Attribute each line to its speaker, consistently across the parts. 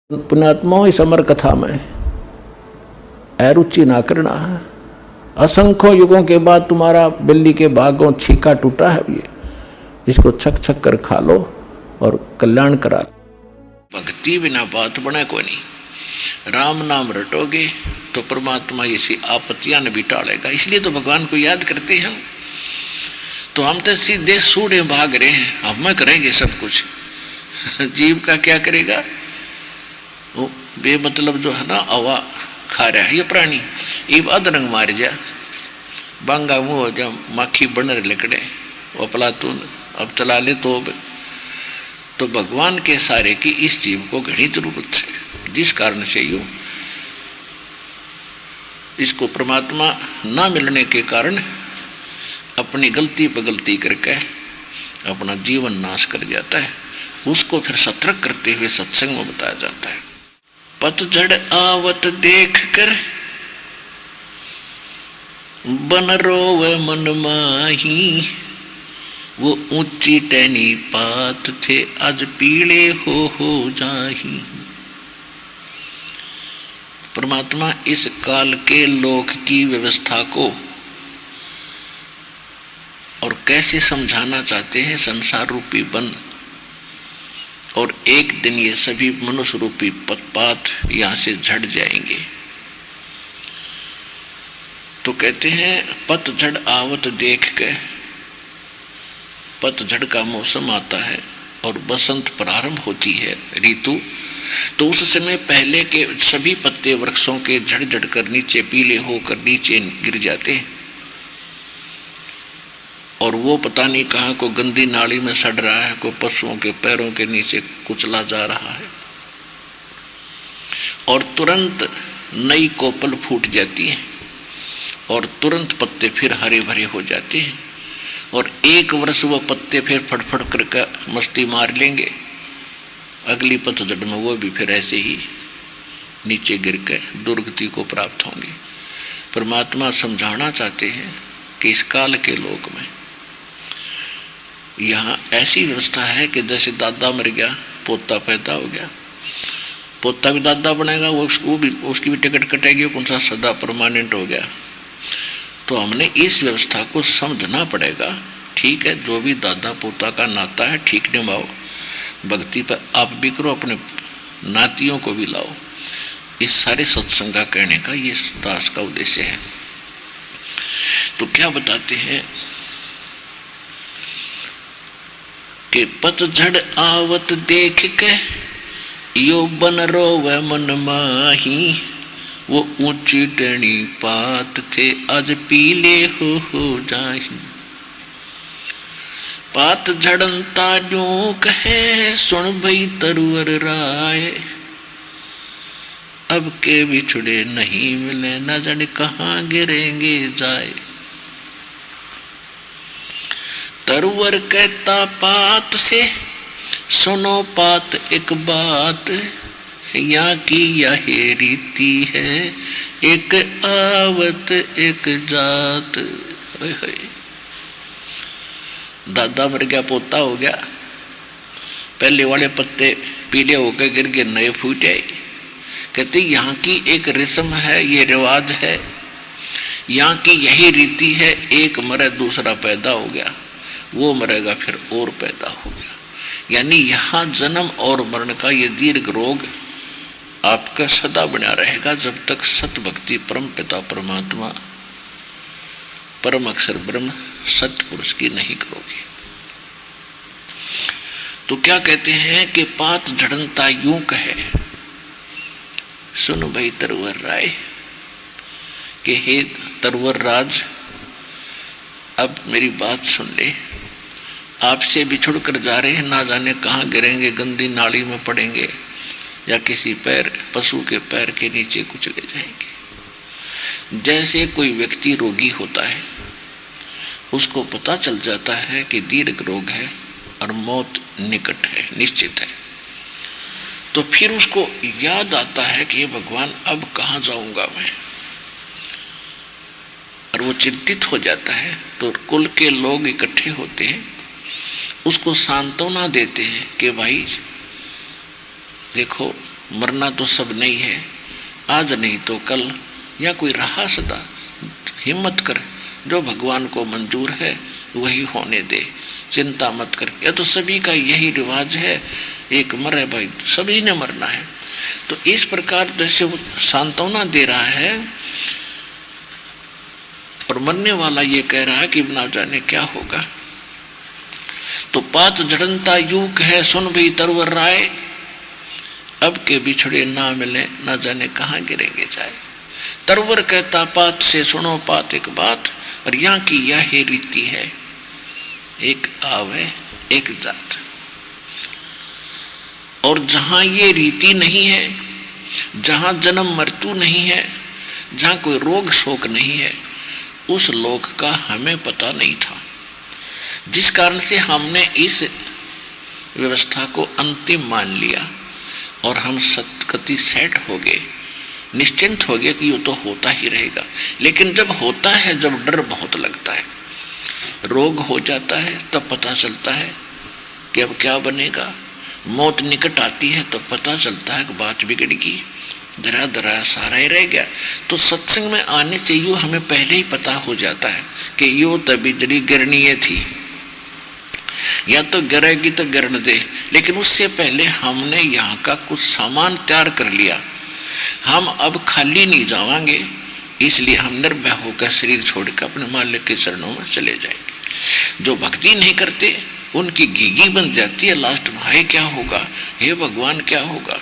Speaker 1: पुण्यात्माओं, इस अमर कथा में अरुचि ना करना है। असंख्य युगों के बाद तुम्हारा बिल्ली के भागों छीका टूटा है, ये इसको छक छक कर खा लो और कल्याण करा लो। भक्ति बिना बात बने को नहीं। राम नाम रटोगे तो परमात्मा ऐसी आपत्तियां न भी टालेगा। इसलिए तो भगवान को याद करते हैं। तो हम तो सीधे सूढ़े भाग रहे हैं, हम करेंगे सब कुछ। जीव का क्या करेगा? वो बेमतलब जो है ना हवा खा रहा है ये प्राणी, ये अदरंग मार जा बांगा मुँह हो जा माखी बनर लिकड़े वो पलातून अब चला ले तो भगवान के सारे की इस जीव को घनी जरूरत है। जिस कारण से यूँ इसको परमात्मा ना मिलने के कारण अपनी गलती पर गलती करके अपना जीवन नाश कर जाता है। उसको फिर सतर्क करते हुए सत्संग में बताया जाता है। पतझड़ आवत देख कर बन रोव मन माही, वो ऊंची टहनी पात थे आज पीले हो जाही। परमात्मा इस काल के लोक की व्यवस्था को और कैसे समझाना चाहते हैं। संसार रूपी बन और एक दिन ये सभी मनुष्य रूपी पतपात यहां से झड़ जाएंगे। तो कहते हैं पतझड़ आवत देख के, पतझड़ का मौसम आता है और बसंत प्रारंभ होती है ऋतु। तो उस समय पहले के सभी पत्ते वृक्षों के झड़ झड़ कर नीचे पीले होकर नीचे गिर जाते हैं और वो पता नहीं कहाँ को गंदी नाली में सड़ रहा है, को पशुओं के पैरों के नीचे कुचला जा रहा है और तुरंत नई कोपल फूट जाती है और तुरंत पत्ते फिर हरे भरे हो जाते हैं और एक वर्ष वो पत्ते फिर फटफट करके मस्ती मार लेंगे। अगली पतझड़ में वो भी फिर ऐसे ही नीचे गिर के दुर्गति को प्राप्त होंगे। परमात्मा समझाना चाहते हैं कि इस काल के लोक में यहाँ ऐसी व्यवस्था है कि जैसे दादा मर गया पोता पैदा हो गया, पोता भी दादा बनेगा, वो भी उसकी भी टिकट कटेगी, कौन सा सदा परमानेंट हो गया। तो हमने इस व्यवस्था को समझना पड़ेगा। ठीक है, जो भी दादा पोता का नाता है ठीक निभाओ, भक्ति पर आप भी करो, अपने नातियों को भी लाओ। इस सारे सत्संग का कहने का ये दास का उद्देश्य है। तो क्या बताते हैं कि पतझड़ आवत देख के यो बन रोवे मन माही, वो ऊंची टहनी पात थे आज पीले हो जाही। पात झड़नता यूं कहे सुन भई तरुवर राय, अब के बिछड़े नहीं मिले न जाने कहाँ गिरेंगे जाए। तरुवर कहता पात से सुनो पात एक बात, यहाँ की यह रीति है एक आवत एक जात। दादा मर गया पोता हो गया, पहले वाले पत्ते पीले होकर गिर के नए फूट आए। कहते यहाँ की एक रस्म है, ये रिवाज है, यहाँ की यही रीति है। एक मरे दूसरा पैदा हो गया, वो मरेगा फिर और पैदा हो गया। यानी यहाँ जन्म और मरण का ये दीर्घ रोग आपका सदा बना रहेगा जब तक सत भक्ति परम पिता परमात्मा परम अक्षर ब्रह्म सत्य पुरुष की नहीं करोगे। तो क्या कहते हैं कि पात झड़नता यूं कहे सुन भाई तरवर राय, कि हे तरवर राज अब मेरी बात सुन ले। आपसे बिछुड़ कर जा रहे हैं, ना जाने कहाँ गिरेंगे, गंदी नाली में पड़ेंगे या किसी पैर पशु के पैर के नीचे कुचले जाएंगे। जैसे कोई व्यक्ति रोगी होता है, उसको पता चल जाता है कि दीर्घ रोग है और मौत निकट है, निश्चित है, तो फिर उसको याद आता है कि भगवान अब कहाँ जाऊंगा मैं, और वो चिंतित हो जाता है। तो कुल के लोग इकट्ठे होते हैं, उसको सांत्वना देते हैं कि भाई देखो मरना तो सब नहीं है, आज नहीं तो कल, या कोई रहा सदा। हिम्मत कर, जो भगवान को मंजूर है वही होने दे, चिंता मत कर। या तो सभी का यही रिवाज है, एक मरे भाई, सभी ने मरना है। तो इस प्रकार जैसे वो सांत्वना दे रहा है और मरने वाला ये कह रहा है कि ना जाने क्या होगा। तो पात झड़नता यूक है, सुन भी तरवर राय, अब के बिछड़े ना मिले, ना जाने कहाँ गिरेंगे जाए। तरवर कहता पात से सुनो पात एक बात, और यहाँ की यह रीति है, एक आवे एक जात। और जहां ये रीति नहीं है, जहां जन्म मृत्यु नहीं है, जहां कोई रोग शोक नहीं है, उस लोक का हमें पता नहीं था, जिस कारण से हमने इस व्यवस्था को अंतिम मान लिया और हम सतगति सेट हो गए, निश्चिंत हो गए कि ये तो होता ही रहेगा। लेकिन जब होता है, जब डर बहुत लगता है, रोग हो जाता है, तब पता चलता है कि अब क्या बनेगा। मौत निकट आती है तो पता चलता है कि बात बिगड़ गई, धरा धरा सारा ही रह गया। तो सत्संग में आने से यूँ हमें पहले ही पता हो जाता है कि यो तभी जड़ी गिरनी थी, या तो गिरेगी तो गिरने दे। लेकिन उससे पहले हमने यहाँ का कुछ सामान तैयार कर लिया, हम अब खाली नहीं जावांगे, इसलिए हम निर्भय होकर शरीर छोड़कर अपने मालिक के चरणों में चले जाएंगे। जो भक्ति नहीं करते उनकी घीघी बन जाती है लास्ट में, हाय क्या होगा, हे भगवान क्या होगा।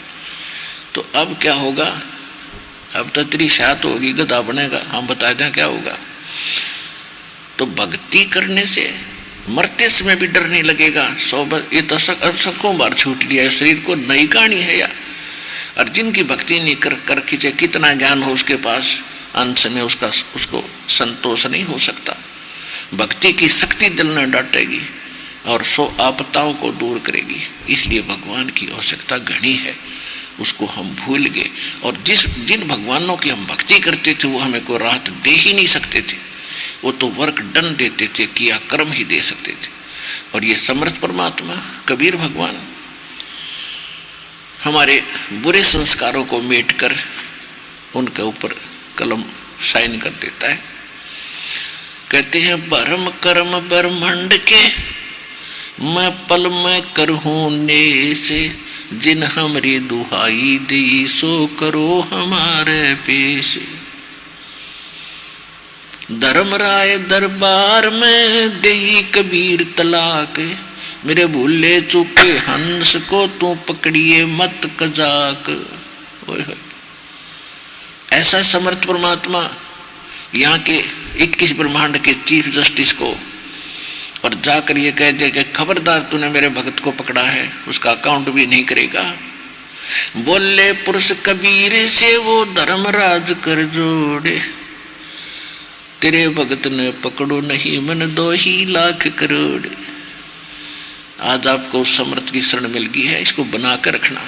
Speaker 1: तो अब क्या होगा, अब तो तेरी शायद होगी, गधा बनेगा, हम बता दें क्या होगा। तो भक्ति करने से मरते समय भी डर नहीं लगेगा। ये तो असंख्यों बार छूट लिया है, शरीर को नई कहानी है या। और जिनकी भक्ति नहीं कर खींचे, कितना ज्ञान हो उसके पास, अंत में उसको संतोष नहीं हो सकता। भक्ति की शक्ति दिल में डांटेगी और 100 आपदाओं को दूर करेगी। इसलिए भगवान की आवश्यकता घनी है, उसको हम भूल गए। और जिन भगवानों की हम भक्ति करते थे वो हमें कोई राहत दे ही नहीं सकते थे, वो तो वर्क डन देते थे, किया कर्म ही दे सकते थे। और ये समर्थ परमात्मा कबीर भगवान हमारे बुरे संस्कारों को मेट कर उनके ऊपर कलम साइन कर देता है। कहते हैं भरम कर्म ब्रह्मांड के मैं पल में करहूं ने से, जिन हमरी दुहाई दी सो करो हमारे पेश। धर्मराय दरबार में देई कबीर तलाक, मेरे भूले चुके हंस को तू पकड़िए मत कजाक। ऐसा समर्थ परमात्मा यहाँ के 21 ब्रह्मांड के चीफ जस्टिस को और जाकर ये कह दे कि खबरदार तूने मेरे भगत को पकड़ा है, उसका अकाउंट भी नहीं करेगा। बोले पुरुष कबीर से वो धर्मराज कर जोड़े, तेरे भगत ने पकड़ो नहीं मन 2 ही लाख करोड़। आज आपको समर्थ की शरण मिल गई है, इसको बनाकर रखना।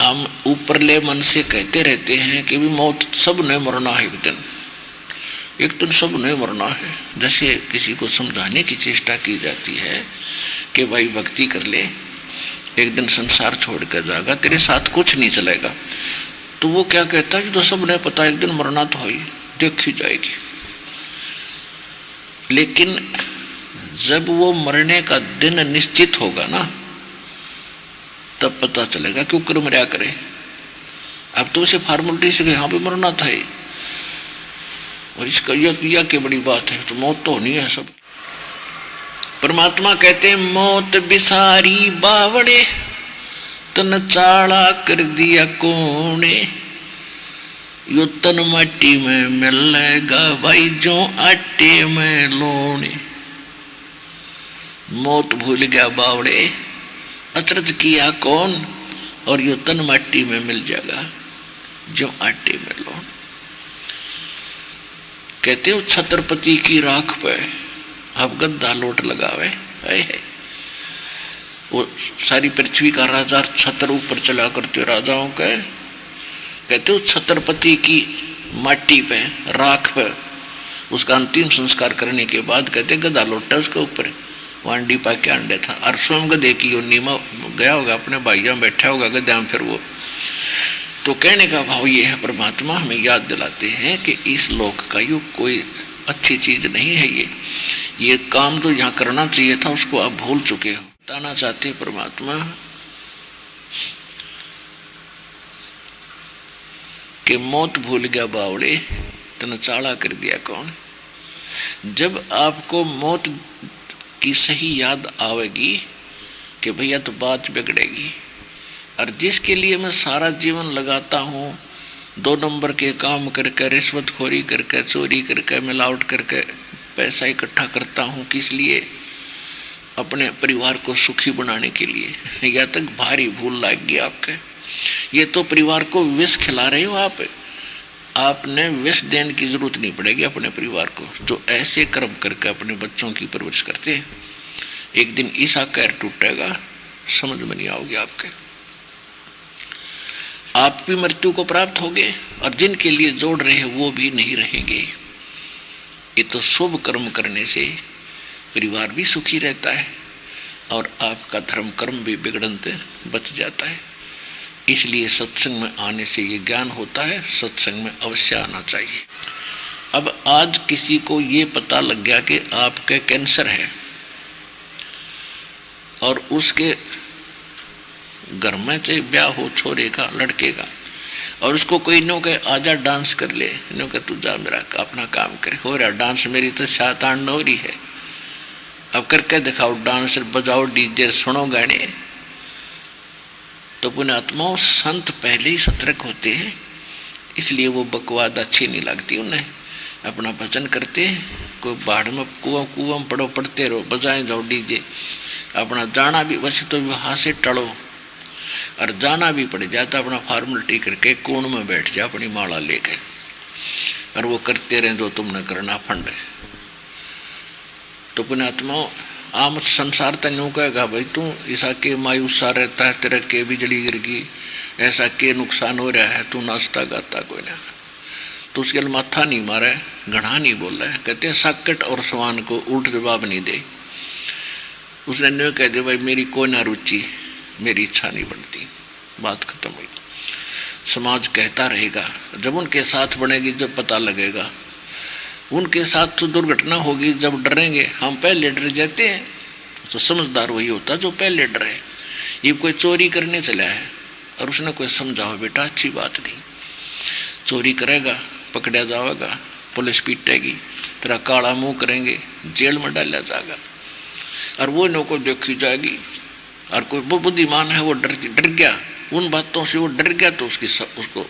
Speaker 1: हम ऊपरले मन से कहते रहते हैं कि भी मौत सब ने मरना है, एक दिन सब ने मरना है। जैसे किसी को समझाने की चेष्टा की जाती है कि भाई भक्ति कर ले, एक दिन संसार छोड़ कर जाएगा, तेरे साथ कुछ नहीं चलेगा। तो वो क्या कहता है कि तो सब ने पता एक दिन मरना तो है, देखी जाएगी। लेकिन जब वो मरने का दिन निश्चित होगा ना, तब पता चलेगा क्यों कर मरा करे। अब तो उसे फॉर्मेलिटी से यहाँ पे मरना था ही, और इसका यह क्या बड़ी बात है, तो मौत तो होनी है सब। परमात्मा कहते हैं मौत बिसारी बावड़े, तन चाड़ा कर दिया कोने, यो तन माटी में मिलेगा भाई जो आटे में लोने। मौत भूल गया बावड़े, अचरज किया कौन, और यो तन माटी में मिल जाएगा जो आटे में लोन। कहते हो छत्रपति की राख पे अब गद्दा लोट लगावे है, वो सारी पृथ्वी का राजा छत्र ऊपर चला करते राजाओं का। कहते हो छत्रपति की माटी पे राख पे उसका अंतिम संस्कार करने के बाद कहते गदा लोटा उसके ऊपर, वहाँ डीपा के अंडे था और स्वयं गधे की योनि में गया होगा, अपने भाइयों में बैठा होगा गधा में। फिर वो तो कहने का भाव ये है, परमात्मा हमें याद दिलाते हैं कि इस लोक का युग कोई अच्छी चीज नहीं है। ये काम जो यहाँ करना चाहिए था उसको आप भूल चुके हो। बताना चाहते परमात्मा कि मौत भूल गया बावड़े तन चाला कर दिया कौन। जब आपको मौत की सही याद आवेगी कि भैया तो बात बिगड़ेगी, और जिसके लिए मैं सारा जीवन लगाता हूँ, 2 नंबर के काम करके, रिश्वतखोरी करके, चोरी करके, मिलावट करके पैसा इकट्ठा करता हूँ, किस लिए? अपने परिवार को सुखी बनाने के लिए। या तक भारी भूल लग गई आपके। ये तो परिवार को विष खिला रहे हो आप। आपने विष देने की जरूरत नहीं पड़ेगी अपने परिवार को। जो ऐसे कर्म करके अपने बच्चों की परवरिश करते हैं, एक दिन ऐसा कैर टूटेगा, समझ में नहीं आओगे आपके। आप भी मृत्यु को प्राप्त होगे और जिनके लिए जोड़ रहे हैं वो भी नहीं रहेंगे। ये तो शुभ कर्म करने से परिवार भी सुखी रहता है और आपका धर्म कर्म भी बिगड़ते बच जाता है। इसलिए सत्संग में आने से ये ज्ञान होता है, सत्संग में अवश्य आना चाहिए। अब आज किसी को ये पता लग गया कि आपके कैंसर है और उसके घर में चाहे ब्याह हो छोरे का, लड़के का, और उसको कोई नो कहे आजा डांस कर ले, नो कहे तू जा मेरा अपना काम करे, हो रहा डांस, मेरी तो शातान हो रही है, अब करके दिखाओ डांस, बजाओ डीजे, सुनो गाने। तो पुण्यात्माओं, संत पहले ही सतर्क होते हैं, इसलिए वो बकवाद अच्छी नहीं लगती उन्हें। अपना भजन करते हैं, कोई बाढ़ में कुआं में पड़ो, पड़ते रहो, बजाएं जाओ डीजे। अपना जाना भी वैसे तो विवाह से टलो, और जाना भी पड़ जाता अपना फॉर्मेलिटी करके कोण में बैठ जा अपनी माला लेके, और वो करते रहे जो तुमने करना फंड। तो पुण्यात्माओं, आम संसार तन्यू कहेगा भाई तू ऐसा के मायूस सा रहता है, तेरे के बिजली गिर गई, ऐसा के नुकसान हो रहा है, तू नाचता गाता कोई ना। तो उसके लिए माथा नहीं मारा है, घना नहीं बोल रहा है। कहते हैं साकट और सवान को उल्ट जवाब नहीं दे। उसने न्यू कह दे भाई मेरी कोई ना रुचि, मेरी इच्छा नहीं बनती, बात खत्म हुई। समाज कहता रहेगा, जब उनके साथ बनेगी जब पता लगेगा। उनके साथ तो दुर्घटना होगी जब डरेंगे। हम पहले डर जाते हैं, तो समझदार वही होता जो पहले डरे। ये कोई चोरी करने चला है और उसने कोई समझाओ बेटा अच्छी बात नहीं, चोरी करेगा पकड़ा जाएगा, पुलिस पीटेगी, तेरा काला मुंह करेंगे, जेल में डाला जाएगा, और वो नो को देखी जाएगी। और कोई बुद्धिमान है वो डर गया, उन बातों से वो डर गया, तो उसको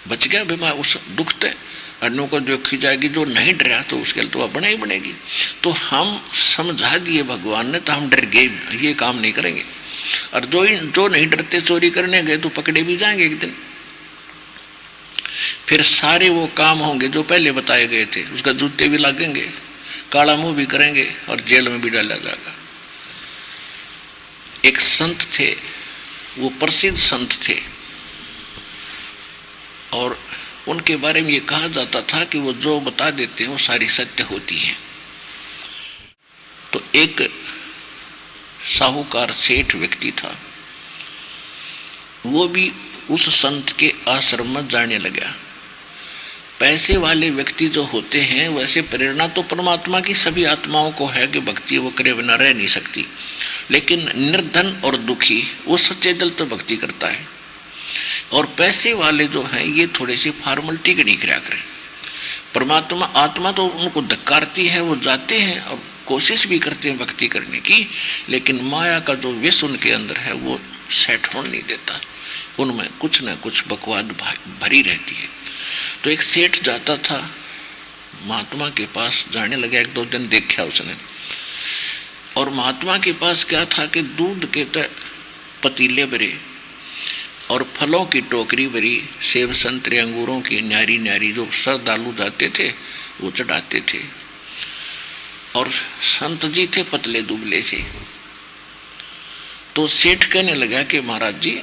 Speaker 1: बच गया बीमार उस दुख से। अन्यों को देखी जाएगी, जो नहीं डरा तो उसके लिए तो बना ही बनेगी। तो हम समझा दिए भगवान ने, तो हम डर गए, ये काम नहीं करेंगे। और जो नहीं डरते चोरी करने गए तो पकड़े भी जाएंगे एक दिन। फिर सारे वो काम होंगे जो पहले बताए गए थे, उसका जूते भी लगेंगे, काला मुंह भी करेंगे और जेल में भी डाला जाएगा। एक संत थे, वो प्रसिद्ध संत थे, और उनके बारे में ये कहा जाता था कि वो जो बता देते हैं वो सारी सत्य होती है। तो एक साहूकार सेठ व्यक्ति था, वो भी उस संत के आश्रम में जाने लगा। पैसे वाले व्यक्ति जो होते हैं, वैसे प्रेरणा तो परमात्मा की सभी आत्माओं को है कि भक्ति वो करे बिना रह नहीं सकती, लेकिन निर्धन और दुखी वो सच्चे दिल तो भक्ति करता है। और पैसे वाले जो हैं ये थोड़े से फॉर्मेलिटी के नहीं किया करें। परमात्मा आत्मा तो उनको धक्कारती है, वो जाते हैं और कोशिश भी करते हैं भक्ति करने की, लेकिन माया का जो विष उनके अंदर है वो सेट होने नहीं देता, उनमें कुछ न कुछ बकवाद भरी रहती है। तो एक सेठ जाता था महात्मा के पास, जाने लगा, 1-2 दिन देखा उसने। और महात्मा के पास क्या था कि दूध के पतीले भरे और फलों की टोकरी भरी, सेब संतरे अंगूरों की न्यारी न्यारी जो श्रद्धालु जाते थे वो चढ़ाते थे। और संत जी थे पतले दुबले से। तो सेठ कहने लगा कि महाराज जी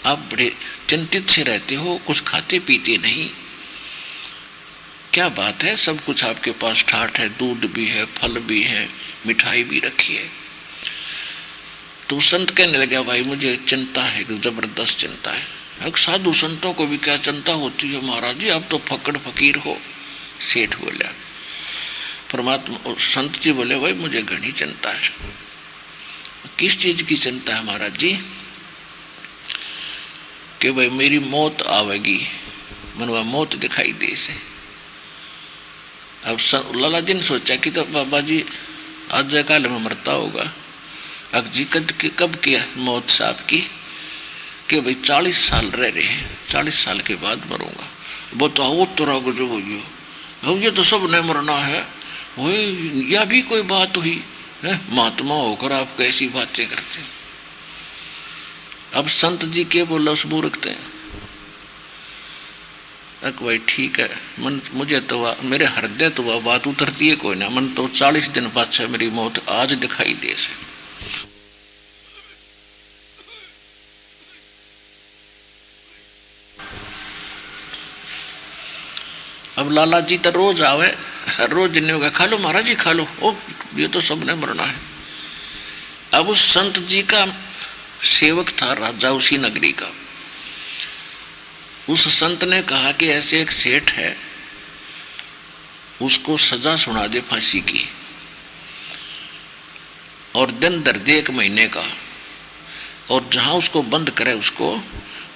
Speaker 1: आप बड़े चिंतित से रहते हो, कुछ खाते पीते नहीं, क्या बात है, सब कुछ आपके पास ठाठ है, दूध भी है, फल भी है, मिठाई भी रखी है। तो संत कहने लगा, भाई मुझे चिंता है, जबरदस्त चिंता है। साधु संतों को भी क्या चिंता होती है महाराज जी, आप तो फकड़ फकीर हो। सेठ बोला, परमात्मा संत जी बोले, भाई मुझे घनी चिंता है। किस चीज की चिंता है महाराज जी? कि भाई मेरी मौत आवेगी, मनवा मौत दिखाई दे से। अब लाला जी ने सोचा कि तो बाबा जी आज काल में मरता होगा। अब जी कब किया मौत साहब की कि भाई 40 साल रह रहे हैं, 40 साल के बाद मरूंगा। बताओ तोरा को जो हुई हो, ये तो सब ने मरना है, वही या भी कोई बात हुई है? महात्मा होकर आप कैसी बातें करते हैं। अब संत जी के बोला उस मूर्खते हैं, भाई ठीक है, मन मुझे तो मेरे हृदय तो वह बात उतरती है कोई ना, मन तो 40 दिन बाद से मेरी मौत आज दिखाई दे से। अब लाला जी तो रोज आवे, रोज जिन्हें होगा खा लो महाराज जी खा लो, ओ ये तो सबने मरना है। अब उस संत जी का सेवक था राजा उसी नगरी का। उस संत ने कहा कि ऐसे एक सेठ है, उसको सजा सुना दे फांसी की, और दिन दर दे 1 महीने का, और जहां उसको बंद करे उसको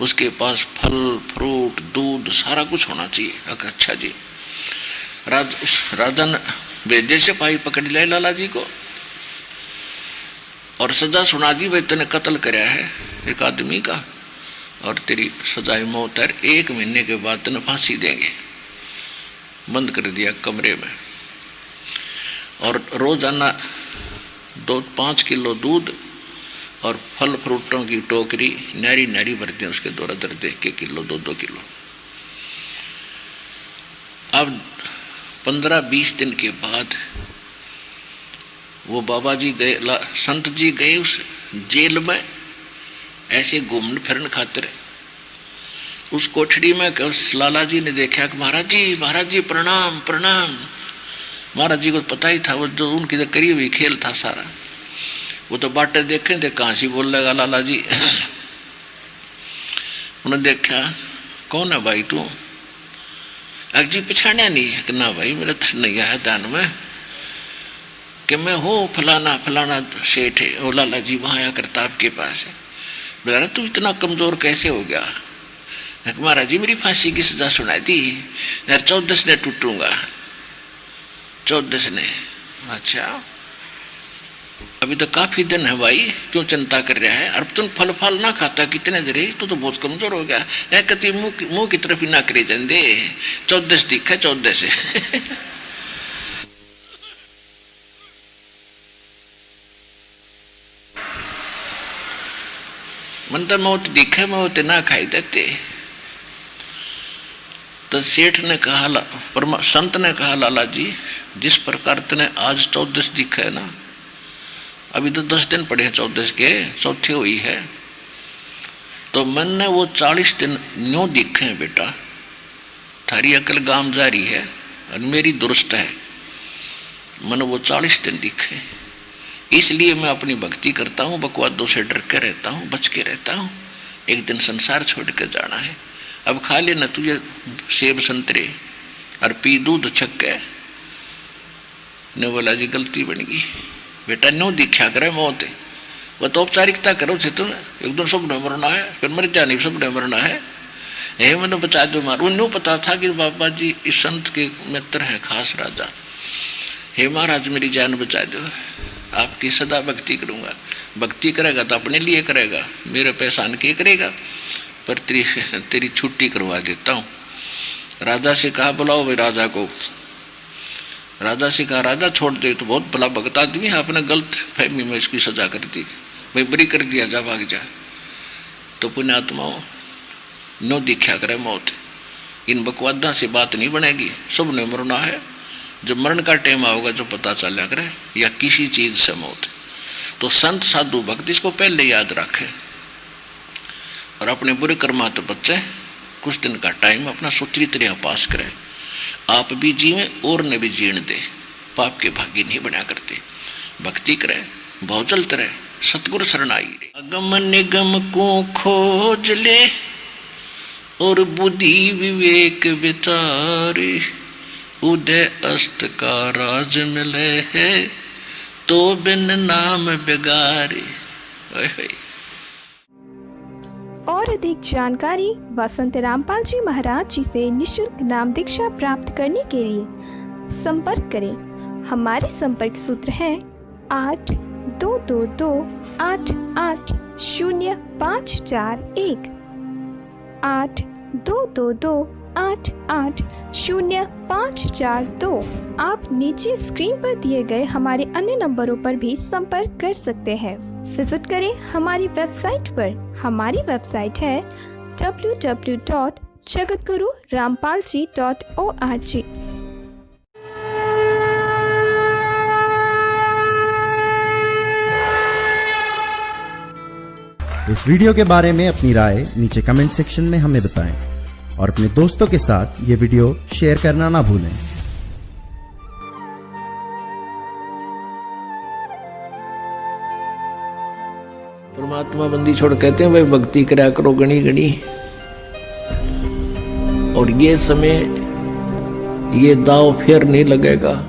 Speaker 1: उसके पास फल फ्रूट दूध सारा कुछ होना चाहिए। अच्छा जी, राजा ने भेजे सिपाही पकड़ लिया लाला जी को और सजा सुना दी, भाई तूने कत्ल कराया है एक आदमी का और तेरी सजाए मौत है, 1 महीने के बाद तेने फांसी देंगे। बंद कर दिया कमरे में, और रोजाना 5 किलो दूध और फल फ्रूटों की टोकरी नारी नारी भरते हैं उसके दौरा दर देख के, किलो 2-2 किलो। अब 15-20 दिन के बाद वो बाबा जी गए, संत जी गए उस जेल में ऐसे घूमने फिरने खातिर। उस कोठड़ी में उस लाला जी ने देखा कि महाराज जी प्रणाम प्रणाम। महाराज जी को पता ही था, वो जो उनके करीब ही खेल था सारा, वो तो बाटे देखे थे कहाँ से बोल लगा लाला जी। उन्होंने देखा, कौन है भाई तू? जी पछाड़ा नहीं है कि ना भाई मेरा नहीं आया दान में कि मैं हूँ फलाना फलाना सेठ है, वो लाला जी वहाँ आया करता आपके पास है। बोला तू इतना कमजोर कैसे हो गया? महाराज जी मेरी फांसी की सजा सुनाई थी यार, 14 ने टूटूंगा, 14 ने। अच्छा अभी तो काफी दिन है भाई, क्यों चिंता कर रहा है? अब तुम फल फल ना खाता कितने देर, तो बहुत कमजोर हो गया। कति मुंह की तरफ ही ना करे जंदे, 14 दिखा 14 से। मन तो मौत दिखे, मौत ना खाई देते। तो सेठ ने कहा, संत ने कहा, लाला जी जिस प्रकार तने आज 14 दिखा है ना, अभी तो 10 दिन पड़े हैं 14 के, चौथे हुई है, तो मन ने वो 40 दिन न्यों दिखे हैं बेटा। थारी अकल गाम जा रही है और मेरी दुरुस्त है, मन वो 40 दिन दिखे। इसलिए मैं अपनी भक्ति करता हूँ, बकवादों से डर के रहता हूँ, बच के रहता हूँ। एक दिन संसार छोड़ के जाना है। अब खा लेना तुझे सेब संतरे और पी दूध छक्के। ने बोला जी गलती बन गई बेटा, न्यों दिखा करे मौत, वह तो औपचारिकता करो थे तुम, एकदम सब न मरना है, फिर मर जाने सब न मरना है। हे मैंने बचा दो मार। उन्होंने पता था कि बाबा जी इस संत के मित्र हैं खास राजा। हे महाराज मेरी जान बचा दो, आपकी सदा भक्ति करूँगा। भक्ति करेगा तो अपने लिए करेगा, मेरे पहचान के करेगा, पर तेरी छुट्टी करवा देता हूँ। राजा से कहा बुलाओ भाई राजा को। राजा से कहा राजा छोड़ दे, तो बहुत भला भगत आदमी है, आपने गलत फहमी में इसकी सजा कर दी, भाई बरी कर दिया, जा भाग जा। तो पुण्यात्माओं नो दिखा करे मौत, इन बकवादा से बात नहीं बनेगी, सब ने मरना है। जब मरण का टाइम आओगा जो पता चला करे या किसी चीज से मौत, तो संत साधु भक्त इसको पहले याद रखे और अपने बुरे कर्मा तो बच्चे कुछ दिन का टाइम अपना सुथरी तरह पास करे। आप भी जीवें और न भी जीण दे, पाप के भागी नहीं बना करते। भक्ति करे, भाव चलते रहे, सतगुरु शरणाई रे। अगम निगम को खोज ले और बुद्धि विवेक विचारे, उदय अस्त का राज मिले है तो बिन नाम बिगारे।
Speaker 2: और अधिक जानकारी वसंत रामपाल जी महाराज जी से निशुल्क नाम दीक्षा प्राप्त करने के लिए संपर्क करें। हमारे संपर्क सूत्र हैं 8222880541 8222880542। आप नीचे स्क्रीन पर दिए गए हमारे अन्य नंबरों पर भी संपर्क कर सकते हैं। विजिट करें हमारी वेबसाइट पर। हमारी वेबसाइट है www.jagatgururampalji.org।
Speaker 3: इस वीडियो के बारे में अपनी राय नीचे कमेंट सेक्शन में हमें बताएं और अपने दोस्तों के साथ ये वीडियो शेयर करना ना भूलें।
Speaker 1: परमात्मा बंदी छोड़ कहते हैं भाई भक्ति करा करो गणी गणी। और ये समय ये दाव फिर नहीं लगेगा।